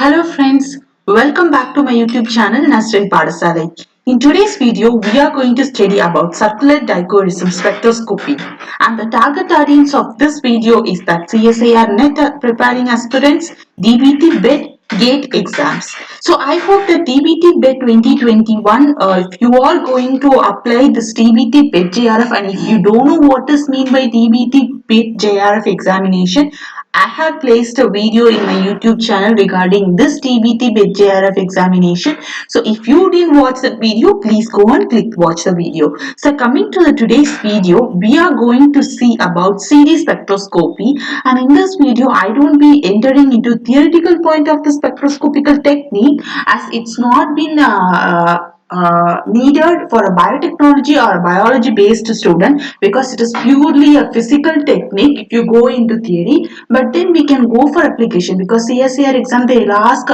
Hello friends, welcome back to my YouTube channel Nasrin Padasalai. In today's video, we are going to study about satellite dichroism spectroscopy, and the target audience of this video is that CSIR NET are preparing aspirants DBT BED GATE exams. So I hope that DBT BED 2021, if you are going to apply this DBT BED JRF and if you don't know what is mean by DBT BED JRF examination, I have placed a video in my YouTube channel regarding this TBT with JRF examination. So if you didn't watch that video, please go and click watch the video. So coming to the today's video, we are going to see about CD spectroscopy, and in this video I don't be entering into theoretical point of the spectroscopical technique as it's not been needed for a biotechnology or a biology based student because it is purely a physical technique if you go into theory, but then we can go for application because CSIR exam they'll ask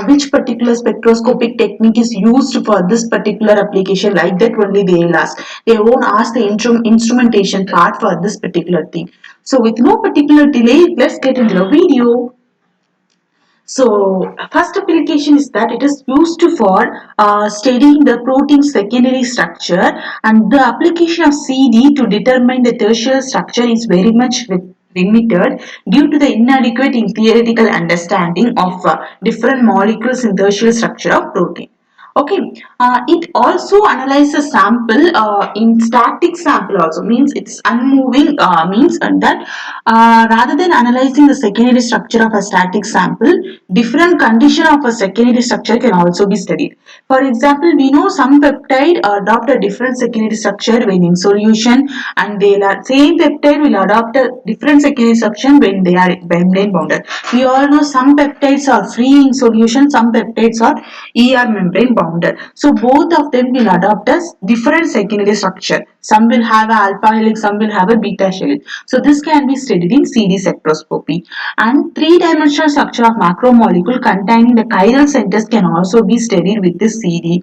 which particular spectroscopic technique is used for this particular application, like that only they'll ask. They won't ask the instrumentation part for this particular thing. So with no particular delay, let's get into the video. So first application is that it is used for studying the protein secondary structure, and the application of CD to determine the tertiary structure is very much limited due to the inadequate in theoretical understanding of different molecules in tertiary structure of protein. Okay, it also analyzes sample in static sample also means it's unmoving means that rather than analyzing the secondary structure of a static sample, different condition of a secondary structure can also be studied. For example, we know some peptide adopt a different secondary structure when in solution, and they are same peptide will adopt a different secondary structure when they are membrane bounded. We all know some peptides are free in solution, some peptides are ER membrane bounded. So both of them will adopt a different secondary structure. Some will have a alpha helix, some will have a beta helix. So this can be studied in CD spectroscopy. And three-dimensional structure of macromolecule containing the chiral centers can also be studied with this CD.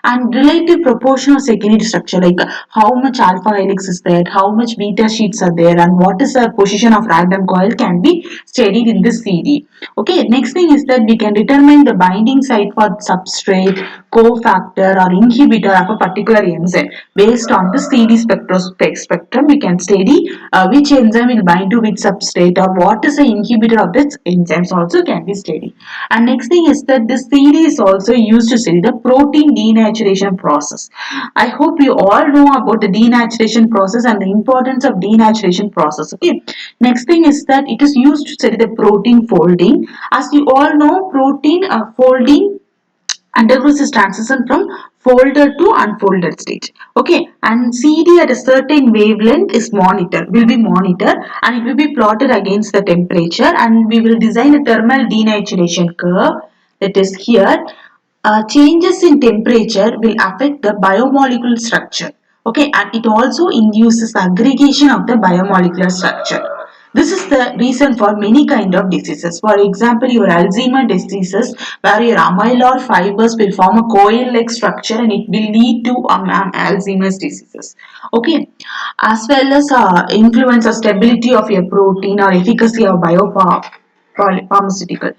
And relative proportion of secondary structure, like how much alpha helix is there, how much beta sheets are there, and what is the position of random coil can be studied in this CD. Okay, next thing is that we can determine the binding site for substrate, cofactor or inhibitor of a particular enzyme. Based on the CD spectrum, we can study which enzyme will bind to which substrate or what is the inhibitor of this enzymes also can be studied. And next thing is that this CD is also used to study the protein denaturation process. I hope you all know about the denaturation process and the importance of denaturation process. Okay. Next thing is that it is used to study the protein folding. As you all know, protein folding undergoes this transition from folded to unfolded stage. Okay, and CD at a certain wavelength is will be monitored, and it will be plotted against the temperature, and we will design a thermal denaturation curve that is here. Changes in temperature will affect the biomolecular structure. Okay, and it also induces aggregation of the biomolecular structure. This is the reason for many kind of diseases. For example, your Alzheimer diseases where your amyloid fibers will form a coil-like structure and it will lead to Alzheimer's diseases. Okay, as well as influence or stability of your protein or efficacy of pharmaceutical.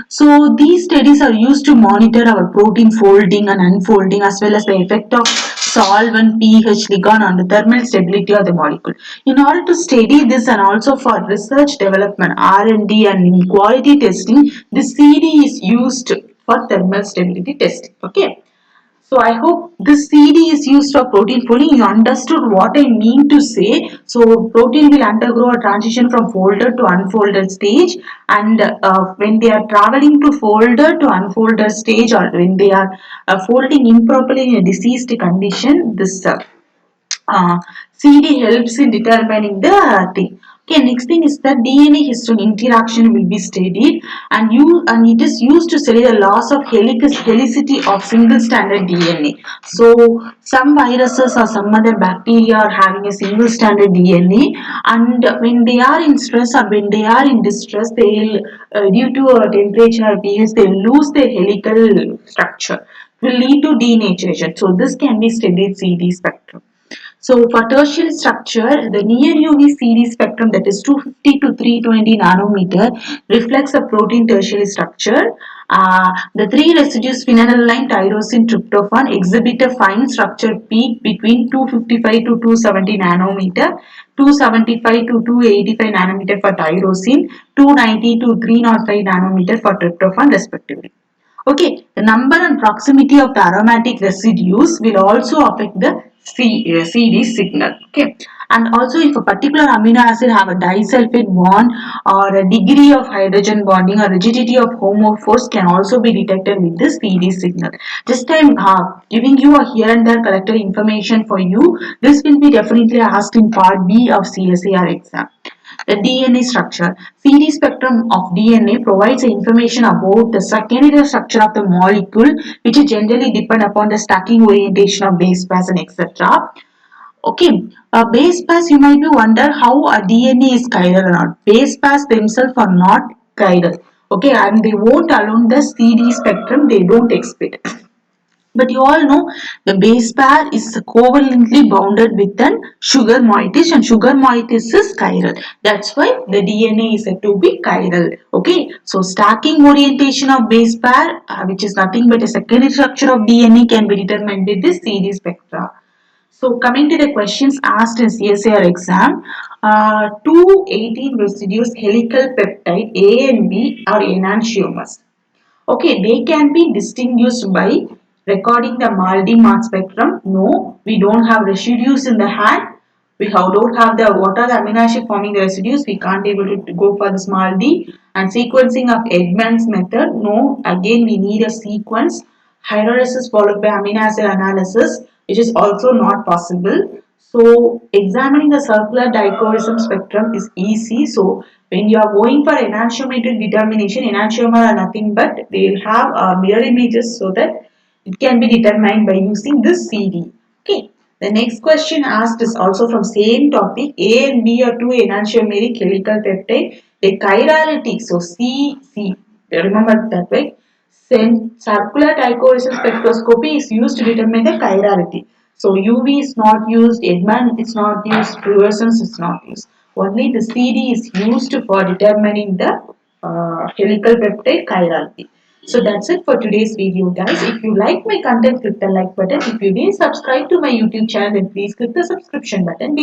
So these studies are used to monitor our protein folding and unfolding as well as the effect of solvent, pH, ligand on the thermal stability of the molecule. In order to study this and also for research development, R&D and in quality testing, the CD is used for thermal stability testing. Okay. So I hope this CD is used for protein folding. You understood what I mean to say. So protein will undergo a transition from folded to unfolded stage, and when they are traveling to folded to unfolded stage or when they are folding improperly in a diseased condition, this CD helps in determining the thing. Okay, next thing is that DNA histone interaction will be studied, and it is used to study the loss of helicity of single stranded DNA. So some viruses or some other bacteria are having a single stranded DNA, and when they are in stress or when they are in distress, they'll due to temperature or pH, they'll lose their helical structure. Will lead to denaturation. So this can be studied CD spectrum. So for tertiary structure, the near UV CD spectrum, that is 250 to 320 nanometer, reflects the protein tertiary structure, The three residues phenylalanine, tyrosine, tryptophan exhibit a fine structure peak between 255 to 270 nanometer, 275 to 285 nanometer for tyrosine, 290 to 305 nanometer for tryptophan respectively. Okay, the number and proximity of the aromatic residues will also affect the CD signal. Okay, and also if a particular amino acid have a disulfide bond or a degree of hydrogen bonding or rigidity of homophores can also be detected with the CD signal. Just I'm giving you a here and there collected information for you. This will be definitely asked in part B of CSIR exam. The DNA structure. CD spectrum of DNA provides information about the secondary structure of the molecule, which is generally depend upon the stacking orientation of base pairs and etc. Okay, base pairs, you might be wonder how a DNA is chiral or not. Base pairs themselves are not chiral. Okay, and they won't allow the CD spectrum, they don't exhibit. But you all know the base pair is covalently bounded with an sugar moieties and sugar moieties is chiral. That's why the DNA is said to be chiral. Okay. So stacking orientation of base pair which is nothing but a secondary structure of DNA can be determined with this CD spectra. So coming to the questions asked in CSIR exam, two 18 residues helical peptide A and B are enantiomers. Okay, they can be distinguished by recording the MALDI mass spectrum. No, we don't have residues in the hand. Don't have the what are the amino acid forming the residues. We can't able to go for this MALDI and sequencing of Eggman's method. No, again we need a sequence. Hydrolysis followed by amino acid analysis, which is also not possible. So examining the circular dichroism spectrum is easy. So when you are going for enantiomer determination, enantiomer are nothing but they will have mirror images so that it can be determined by using this CD. Okay. The next question asked is also from same topic. A and B are two enantiomeric helical peptide. The chirality, so C, remember that way. Circular dichroism spectroscopy is used to determine the chirality. So UV is not used, Edman is not used, fluorescence is not used. Only the CD is used for determining the helical peptide chirality. So that's it for today's video guys. If you like my content, click the like button. If you didn't subscribe to my YouTube channel, then please click the subscription button.